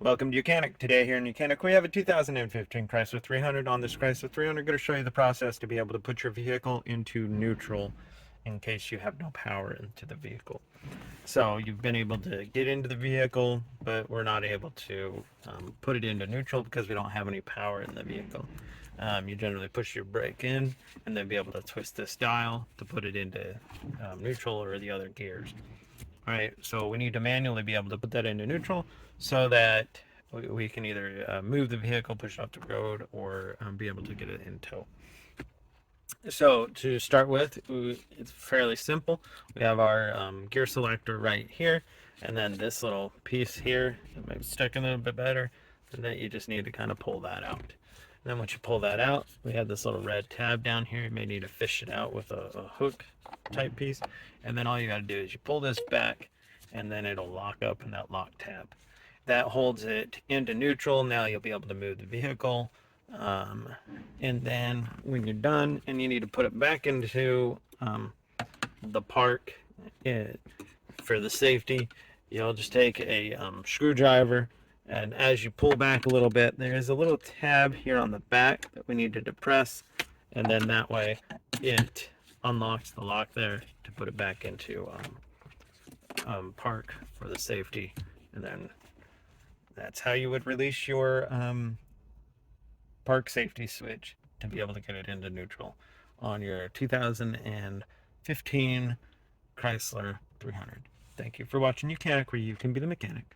Welcome to Mechanic. Today here in Mechanic, we have a 2015 Chrysler 300. On this Chrysler 300, I'm going to show you the process to be able to put your vehicle into neutral in case you have no power into the vehicle. So you've been able to get into the vehicle, but we're not able to put it into neutral because we don't have any power in the vehicle. You generally push your brake in and then be able to twist this dial to put it into neutral or the other gears. All right, so we need to manually be able to put that into neutral so that we can either move the vehicle, push it off the road, or be able to get it in tow. So to start with, it's fairly simple. We have our gear selector right here, and then this little piece here, it might stick a little bit better, and then you just need to kind of pull that out. And then once you pull that out, we have this little red tab down here. You may need to fish it out with a hook type piece. And then all you got to do is you pull this back, and then it'll lock up in that lock tab. That holds it into neutral. Now you'll be able to move the vehicle. And then when you're done and you need to put it back into the park for the safety, you'll just take a screwdriver, and as you pull back a little bit, there's a little tab here on the back that we need to depress, and then that way it unlocks the lock there to put it back into park for the safety. And then that's how you would release your park safety switch to be able to get it into neutral on your 2015 Chrysler 300. Thank you for watching Mechanic, where you can be the mechanic.